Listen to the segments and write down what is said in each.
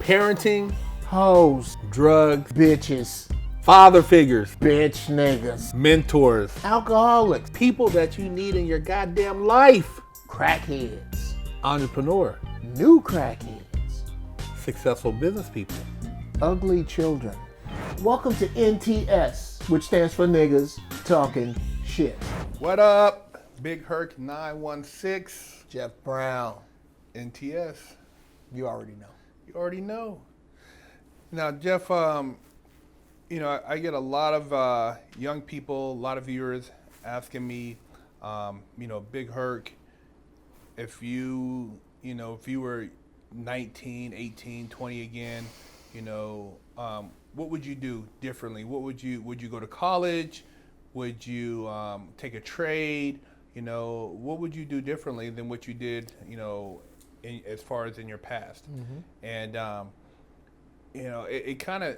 parenting, Hoes, drugs, bitches, father figures, bitch niggas, mentors, alcoholics, people that you need in your goddamn life, crackheads, entrepreneur, new crackheads, successful business people. ugly children. Welcome to NTS, which stands for niggas talking shit. What up? Big Herc 916, Jeff Brown, NTS. you already know. You already know. Now, Jeff, I get a lot of young people, a lot of viewers asking me, Big Herc, if you were 19, 18, 20 again, what would you do differently? Would you go to college? Would you take a trade? What would you do differently than what you did, as far as in your past? Mm-hmm. And, it kind of,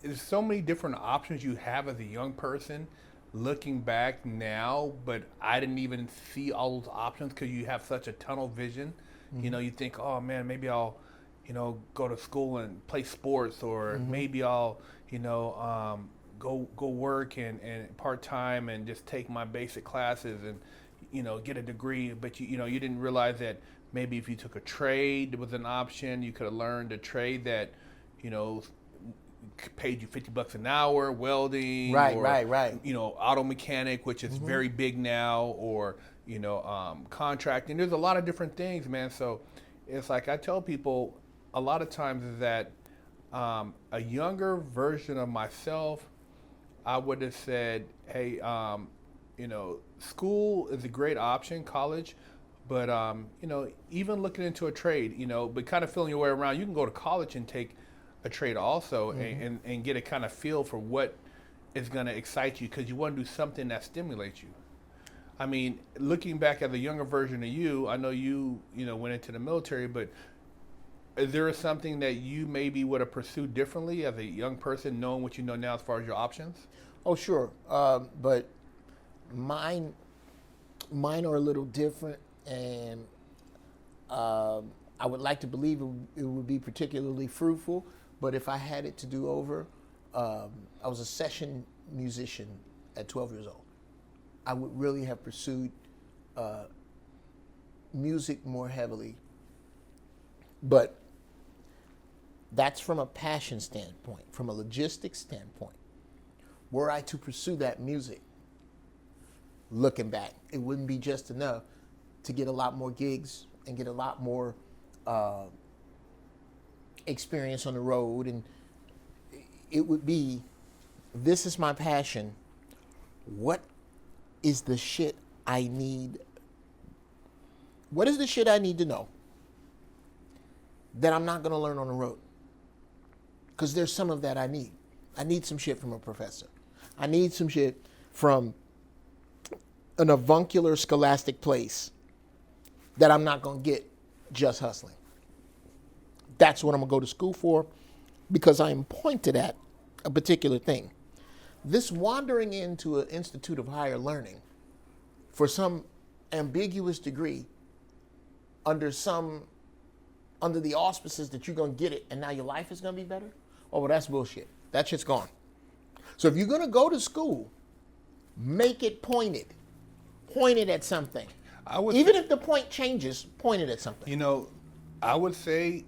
there's so many different options you have as a young person looking back now, but I didn't even see all those options because you have such a tunnel vision. Mm-hmm. You think, oh man, maybe I'll, go to school and play sports, or Mm-hmm. maybe I'll, go work and part-time and just take my basic classes and, get a degree. But you didn't realize that maybe if you took a trade was an option. You could have learned a trade that, paid you $50 an hour, welding, Right. auto mechanic, which is very big now, or contracting. There's a lot of different things, man. So it's like I tell people a lot of times is that a younger version of myself, I would have said, hey, school is a great option, college. But, even looking into a trade, but kind of feeling your way around, you can go to college and take a trade also, and get a kind of feel for what is going to excite you, because you want to do something that stimulates you. I mean, looking back at the younger version of you, I know you went into the military, but is there something that you maybe would have pursued differently as a young person, knowing what you know now as far as your options? Oh, sure. But mine are a little different, and I would like to believe it would be particularly fruitful. But if I had it to do over, I was a session musician at 12 years old. I would really have pursued music more heavily. But that's from a passion standpoint, from a logistics standpoint. Were I to pursue that music, looking back, it wouldn't be just enough to get a lot more gigs and get a lot more experience on the road. And it would be, this is my passion. What is the shit I need? What is the shit I need to know that I'm not going to learn on the road? Because there's some of that I need. I need some shit from a professor. I need some shit from an avuncular scholastic place that I'm not going to get just hustling. That's what I'm going to go to school for, because I am pointed at a particular thing. This wandering into an institute of higher learning for some ambiguous degree under the auspices that you're going to get it and now your life is going to be better, oh, well, that's bullshit. That shit's gone. So if you're going to go to school, make it pointed. Point it at something. Even if the point changes, point it at something. I would say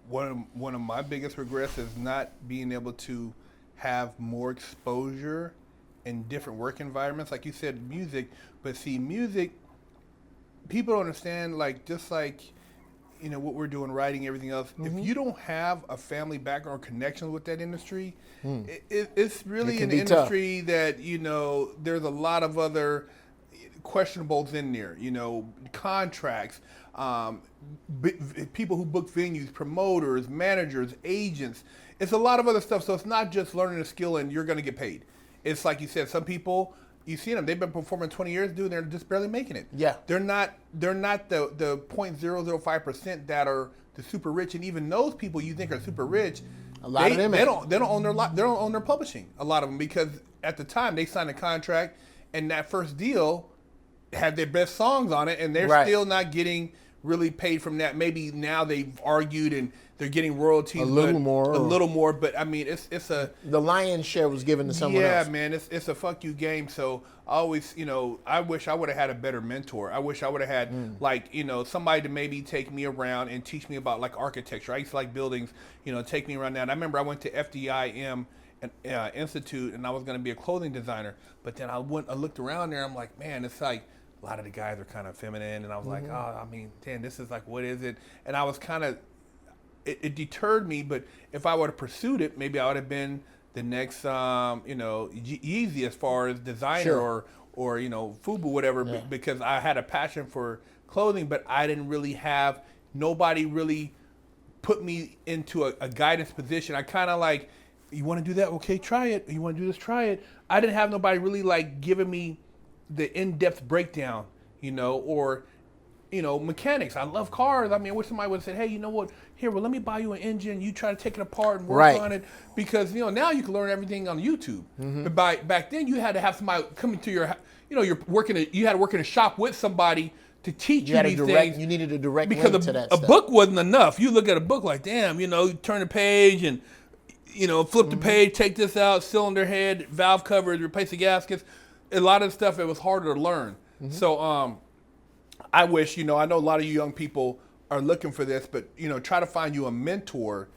one of my biggest regrets is not being able to have more exposure in different work environments. Like you said, music. But see, music, people don't understand, just like, what we're doing, writing, everything else. Mm-hmm. If you don't have a family background or connection with that industry, it's really an industry tough. That, there's a lot of other questionables in there, contracts, people who book venues, promoters, managers, agents. It's a lot of other stuff. So it's not just learning a skill and you're going to get paid. It's like you said, some people, you see them, they've been performing 20 years, dude, they're just barely making it. Yeah. They're not the 0.005% that are the super rich, and even those people you think are super rich, a lot of them they don't own their publishing, a lot of them, because at the time they signed a contract and that first deal had their best songs on it, and they're still not getting really paid from that. Maybe now they've argued and they're getting royalties. A little more. But I mean, it's a The lion's share was given to someone else. yeah, man, it's a fuck you game. So I always, I wish I would have had a better mentor. I wish I would have had like, somebody to maybe take me around and teach me about like architecture. I used to like buildings, take me around that. And I remember I went to FDIM Institute and I was going to be a clothing designer, but then I looked around there. I'm like, man, it's like a lot of the guys are kind of feminine, and I was like, oh, I mean, damn, this is like, what is it? And I was kind of. It deterred me, but if I would have pursued it, maybe I would have been the next, Yeezy as far as designer or FUBU, whatever, because I had a passion for clothing, but I didn't really have, nobody really put me into a guidance position. I kind of like, you want to do that? Okay, try it. You want to do this? Try it. I didn't have nobody really like giving me the in-depth breakdown, or mechanics. I love cars. I mean, I wish somebody would have said, hey, you know what? Here, well, let me buy you an engine. You try to take it apart and work on it. Because, now you can learn everything on YouTube. But back then, you had to have somebody come into your, you had to work in a shop with somebody to teach you these things. You needed a direct because link to that a stuff. book wasn't enough. You look at a book like, damn, you turn the page and, flip the page, take this out, cylinder head, valve covers, replace the gaskets. A lot of stuff, it was harder to learn. So, I wish, I know a lot of you young people are looking for this, but, try to find you a mentor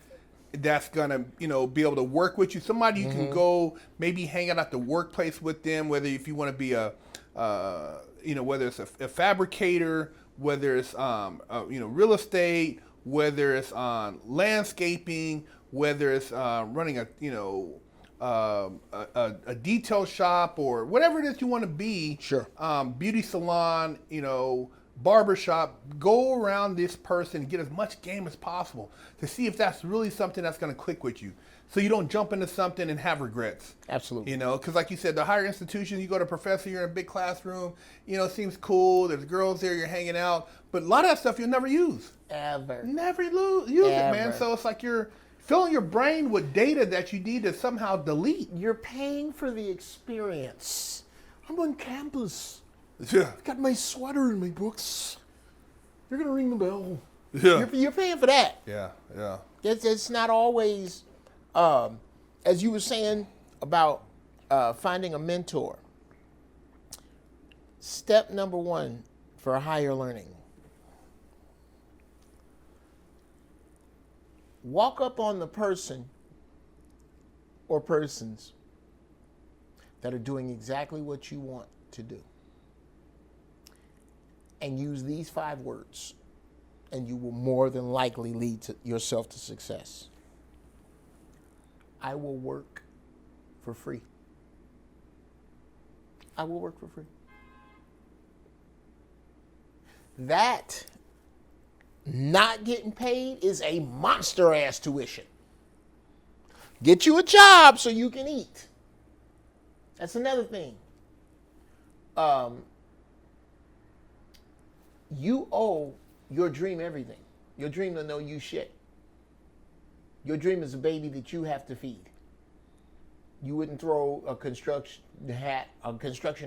that's going to, be able to work with you. Somebody you can go maybe hang out at the workplace with them, whether if you want to be whether it's a fabricator, whether it's, real estate, whether it's landscaping, whether it's running a detail shop or whatever it is you want to be. Sure. Beauty salon, barbershop. Go around this person, get as much game as possible to see if that's really something that's going to click with you. So you don't jump into something and have regrets. Absolutely. Because like you said, the higher institutions, you go to a professor, you're in a big classroom, it seems cool. There's girls there, you're hanging out. But a lot of that stuff you'll never use. Ever. Never use it, man. So it's like you're filling your brain with data that you need to somehow delete. You're paying for the experience. I'm on campus. Yeah. I got my sweater and my books. They're going to ring the bell. Yeah. You're paying for that. Yeah. It's not always, as you were saying about finding a mentor. Step number one for higher learning. Walk up on the person or persons that are doing exactly what you want to do. And use these 5 words, and you will more than likely lead yourself to success. I will work for free. I will work for free. That not getting paid is a monster ass tuition. Get you a job so you can eat. That's another thing. You owe your dream everything. Your dream to know you shit. Your dream is a baby that you have to feed. You wouldn't throw a construction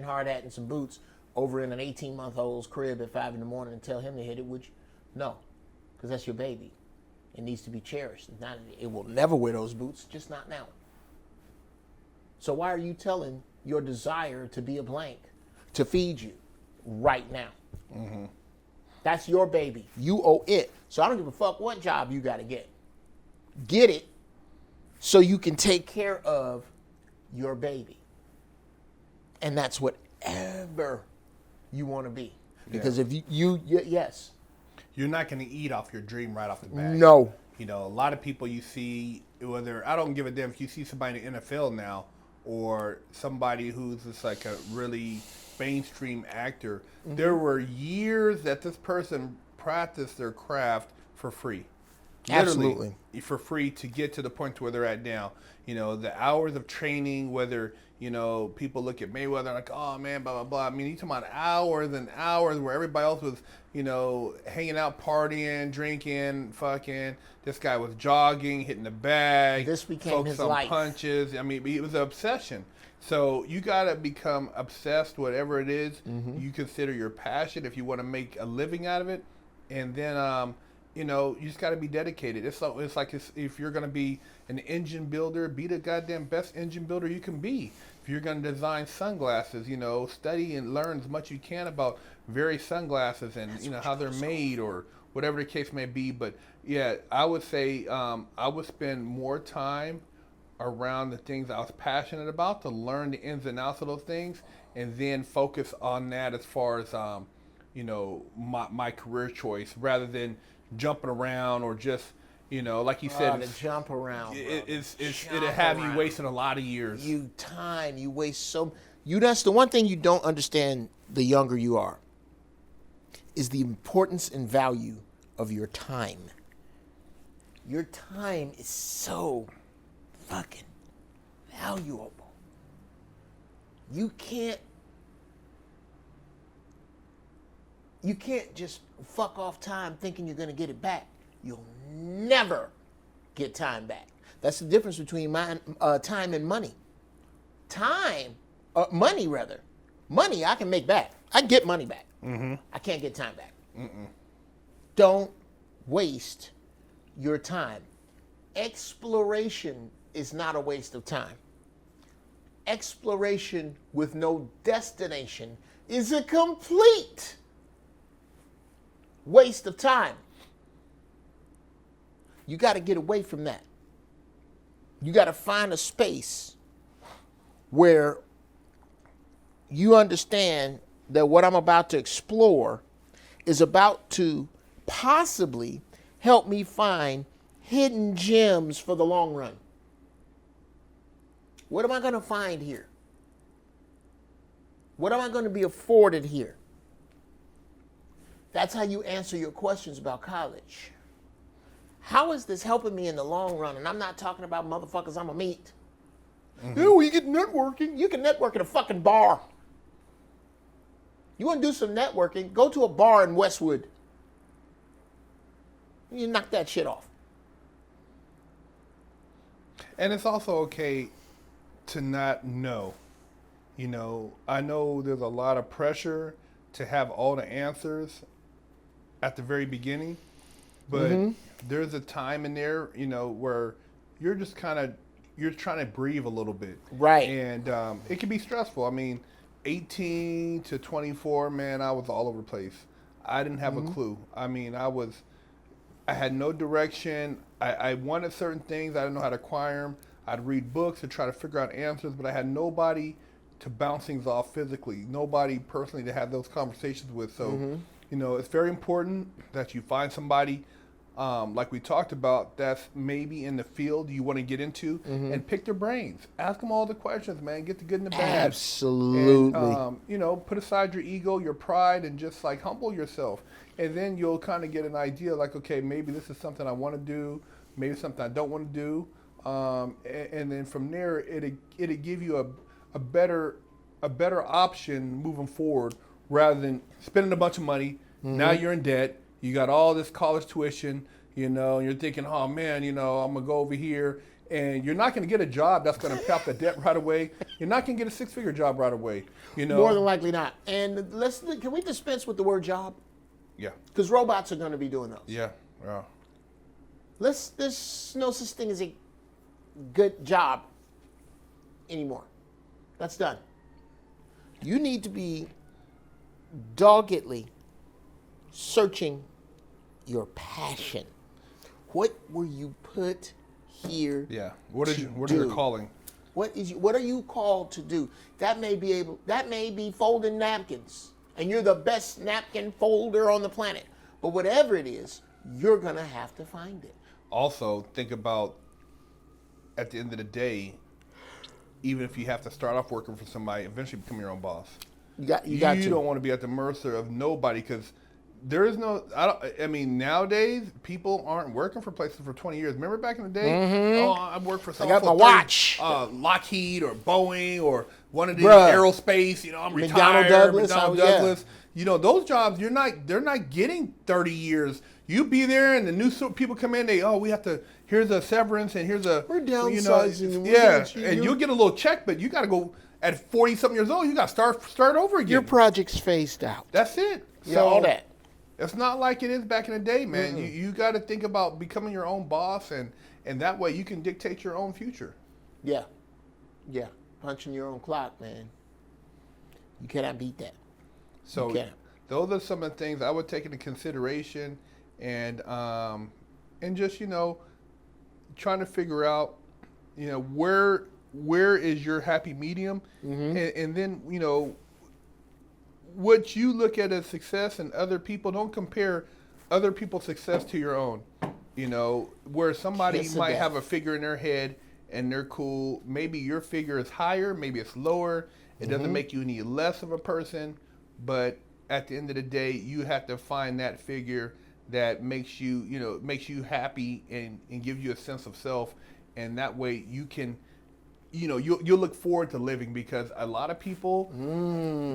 hard hat and some boots over in an 18-month-old's crib at 5 in the morning and tell him to hit it, would you? No, because that's your baby. It needs to be cherished. It will never wear those boots, just not now. So why are you telling your desire to be a blank to feed you right now? Mm-hmm. That's your baby. You owe it. So I don't give a fuck what job you got to get. Get it so you can take care of your baby. And that's whatever you want to be. Because if yes. You're not going to eat off your dream right off the bat. No. A lot of people you see, whether, I don't give a damn if you see somebody in the NFL now or somebody who's just like a really mainstream actor, there were years that this person practiced their craft for free. Absolutely. For free to get to the point where they're at now. The hours of training, whether, people look at Mayweather like, oh man, blah, blah, blah. I mean, you're talking about hours and hours where everybody else was, hanging out, partying, drinking, fucking. This guy was jogging, hitting the bag. This became his life. Punches. I mean, it was an obsession. So you got to become obsessed, whatever it is you consider your passion. If you want to make a living out of it, And then, you know, you just got to be dedicated. It's like if you're going to be an engine builder, be the goddamn best engine builder you can be. If you're going to design sunglasses, you know, study and learn as much as you can about various sunglasses and, you know, how they're made or whatever the case may be. But yeah, I would say I would spend more time around the things I was passionate about to learn the ins and outs of those things, and then focus on that as far as you know, my career choice rather than jumping around or just, you know, like you said, To jump around. it'll have you wasting a lot of years. You waste that's the one thing you don't understand the younger you are, is the importance and value of your time. Your time is so fucking valuable. You can't just fuck off time thinking you're going to get it back. You'll never get time back. That's the difference between time and money. Money rather. Money I can make back. I can get money back. Mm-hmm. I can't get time back. Don't waste your time. Exploration is not a waste of time. Exploration with no destination is a complete waste of time. You got to get away from that. You got to find a space where you understand that what I'm about to explore is about to possibly help me find hidden gems for the long run. What am I going to find here? What am I going to be afforded here? That's how you answer your questions about college. How is this helping me in the long run? And I'm not talking about motherfuckers I'm going to meet. Mm-hmm. Yeah, we get networking. You can network at a fucking bar. You want to do some networking, go to a bar in Westwood. You knock that shit off. And it's also okay to not know. You know, I know there's a lot of pressure to have all the answers at the very beginning, but there's a time in there, you know, where you're just you're trying to breathe a little bit. Right. And it can be stressful. I mean, 18 to 24, man, I was all over the place. I didn't have a clue. I mean, I had no direction. I wanted certain things. I didn't know how to acquire them. I'd read books to try to figure out answers, but I had nobody to bounce things off physically, nobody personally to have those conversations with. So, you know, it's very important that you find somebody, like we talked about, that's maybe in the field you want to get into, and pick their brains. Ask them all the questions, man. Get the good and the bad. Absolutely. And, you know, put aside your ego, your pride, and just like humble yourself. And then you'll kind of get an idea like, okay, maybe this is something I want to do, maybe something I don't want to do. And then from there, it'll give you a better option moving forward rather than spending a bunch of money. Now you're in debt. You got all this college tuition, you know, and you're thinking, oh man, you know, I'm gonna go over here, and you're not gonna get a job that's gonna pay off the debt right away. You're not gonna get a 6-figure job right away, you know. More than likely not. And can we dispense with the word job? Yeah. Because robots are gonna be doing those. Yeah. There's no such thing as a good job anymore. That's done. You need to be doggedly searching your passion. What were you put here? Yeah. What is your calling? What are you called to do? That may be folding napkins, and you're the best napkin folder on the planet. But whatever it is, you're gonna have to find it. Also, think about at the end of the day, even if you have to start off working for somebody, eventually become your own boss. You don't want to be at the mercy of nobody, because there is no. I mean, nowadays people aren't working for places for 20 years. Remember back in the day? Oh, I worked for someone. I got my watch. Lockheed or Boeing or one of these aerospace. You know, I'm retired. McDonnell Douglas. You know, those jobs. They're not getting 30 years. You be there, and the new people come in. We have to. Here's a severance, and here's a. We're downsizing. And you'll get a little check, but you got to go at 40-something years old. You got to start over again. Your project's phased out. That's it. So all that. It's not like it is back in the day, man. You got to think about becoming your own boss, and that way you can dictate your own future. Yeah. Yeah. Punching your own clock, man. You cannot beat that. So You can't. those are some of the things I would take into consideration, and just trying to figure out where is your happy medium, and then what you look at as success and other people. Don't compare other people's success to your own. Where somebody Kiss of might death. have a figure in their head and they're cool. Maybe your figure is higher, maybe it's lower. It doesn't make you any less of a person, but at the end of the day, you have to find that figure that makes you happy and gives you a sense of self, and that way you can you'll look forward to living, because a lot of people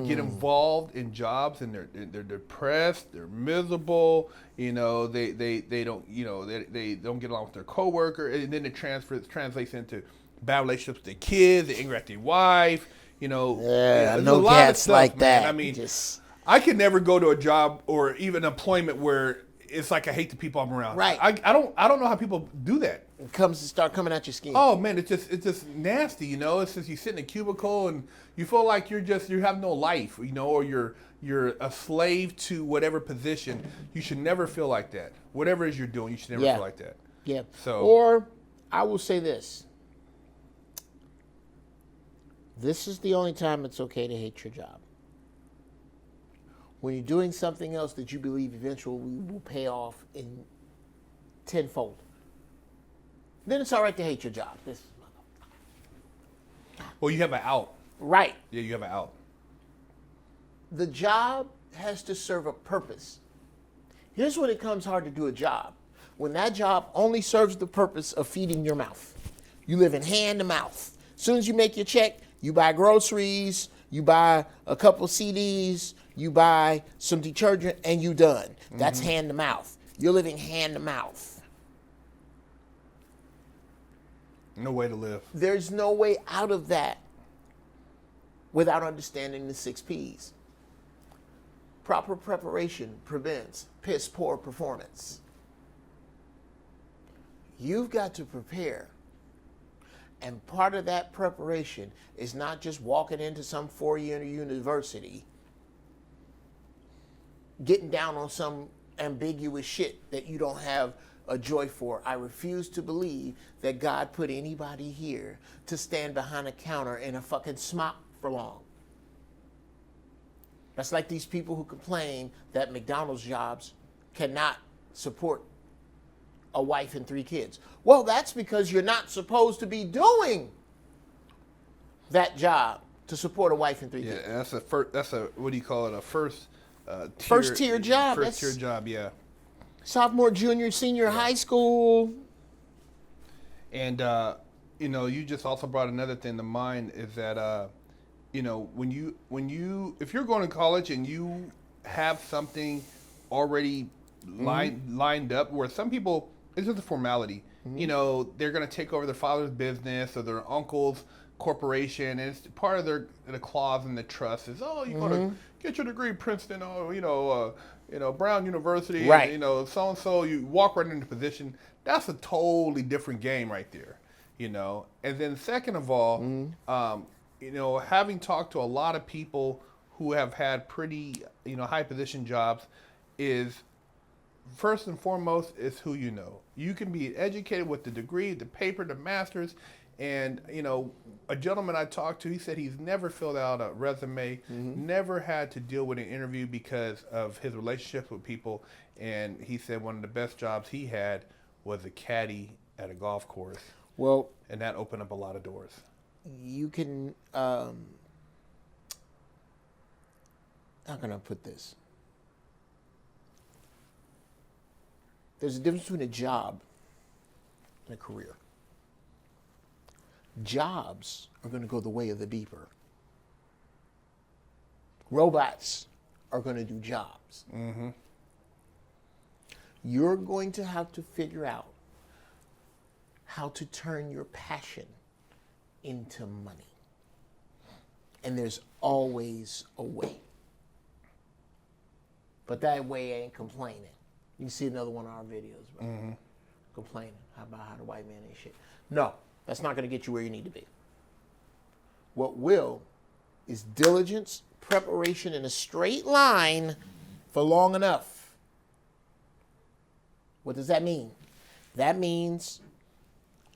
get involved in jobs and they're depressed, they're miserable, they don't they don't get along with their coworker, and then it translates into bad relationships with their kids, they're angry at their wife, Yeah, I there's know a lot of cats stuff, like man. that. I mean, I could never go to a job or even employment where it's like I hate the people I'm around. Right. I don't know how people do that. It comes to start coming out your skin. Oh man, it's just nasty, It's just you sit in a cubicle and you feel like you have no life, or you're a slave to whatever position. You should never feel like that. Whatever it is you're doing, you should never feel like that. Yeah. So- Or I will say this. This is the only time it's okay to hate your job. When you're doing something else that you believe eventually will pay off in tenfold, then it's all right to hate your job. Well, you have an out. Right. Yeah, you have an out. The job has to serve a purpose. Here's when it comes hard to do a job. When that job only serves the purpose of feeding your mouth. You live in hand to mouth. As soon as you make your check, you buy groceries, you buy a couple CDs, you buy some detergent, and you done. That's hand to mouth. You're living hand to mouth. No way to live. There's no way out of that without understanding the 6 P's. Proper preparation prevents piss poor performance. You've got to prepare. And part of that preparation is not just walking into some 4-year university, getting down on some ambiguous shit that you don't have a joy for. I refuse to believe that God put anybody here to stand behind a counter in a fucking smock for long. That's like these people who complain that McDonald's jobs cannot support a wife and 3 kids. Well, that's because you're not supposed to be doing that job to support a wife and 3 kids. Yeah, that's a what do you call it? A first tier job. First tier job, yeah. Sophomore, junior, senior high school. And you just also brought another thing to mind, is that when you if you're going to college and you have something already lined up, where some people, it's just a formality. They're going to take over their father's business or their uncle's corporation, and it's part of the clause in the trust is, oh, you're going to get your degree at Princeton, Brown University, right? And, so and so. You walk right into position. That's a totally different game right there, And then second of all, having talked to a lot of people who have had pretty high position jobs, is first and foremost is who you know. You can be educated with the degree, the paper, the master's, and a gentleman I talked to, he said he's never filled out a resume, never had to deal with an interview because of his relationships with people, and he said one of the best jobs he had was a caddy at a golf course. Well, and that opened up a lot of doors. You can, how can I put this? There's a difference between a job and a career. Jobs are going to go the way of the beeper. Robots are going to do jobs. You're going to have to figure out how to turn your passion into money. And there's always a way. But that way ain't complaining. You can see another one of our videos, bro. Complaining about how the white man ain't shit. No, that's not going to get you where you need to be. What will is diligence, preparation in a straight line for long enough. What does that mean? That means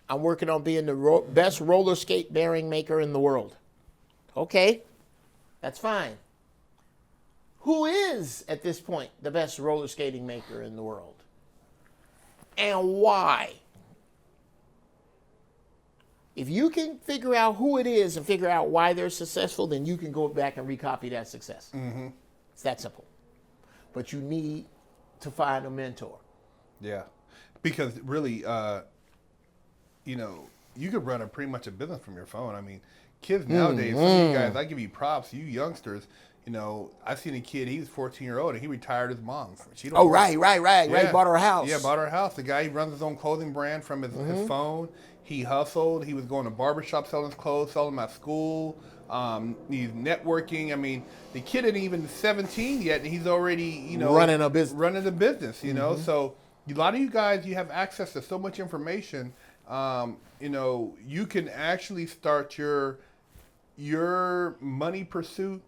I'm working on being the best roller skate bearing maker in the world. Okay, that's fine. Who is, at this point, the best roller skating maker in the world? And why? If you can figure out who it is and figure out why they're successful, then you can go back and recopy that success. It's that simple. But you need to find a mentor. Yeah, because really, you know, you could run pretty much a business from your phone. I mean, kids nowadays, some of you guys, I give you props, you youngsters. You know, I seen a kid, he was 14-year-old, and he retired his mom. She don't work. Right. Bought her house. Yeah, bought her house. The guy, he runs his own clothing brand from his phone. He hustled. He was going to barbershop selling his clothes, selling them at school. He's networking. I mean, the kid isn't even 17 yet, and he's already, you know, running a business. You know, so a lot of you guys, you have access to so much information. You know, you can actually start your money pursuit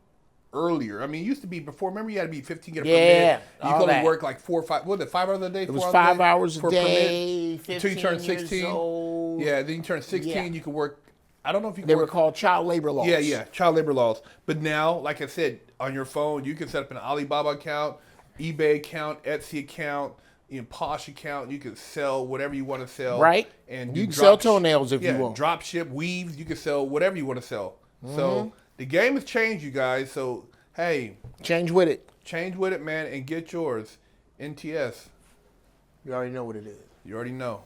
earlier. I mean, it used to be before. Remember, you had to be 15 to get a permit. You could only work like 4 or 5. What was it? 5 hours a day. It was 5 hours a day. 15 until you turn 16. Years old. Yeah, then you turn 16. You could work. I don't know if you. They were called child labor laws. Yeah, child labor laws. But now, like I said, on your phone, you can set up an Alibaba account, eBay account, Etsy account, Posh account. You can sell whatever you want to sell. Right. And you can sell toenails if you want. Drop ship, weaves. You can sell whatever you want to sell. So the game has changed, you guys. So hey, change with it. Change with it, man, and get yours. NTS. You already know what it is. You already know.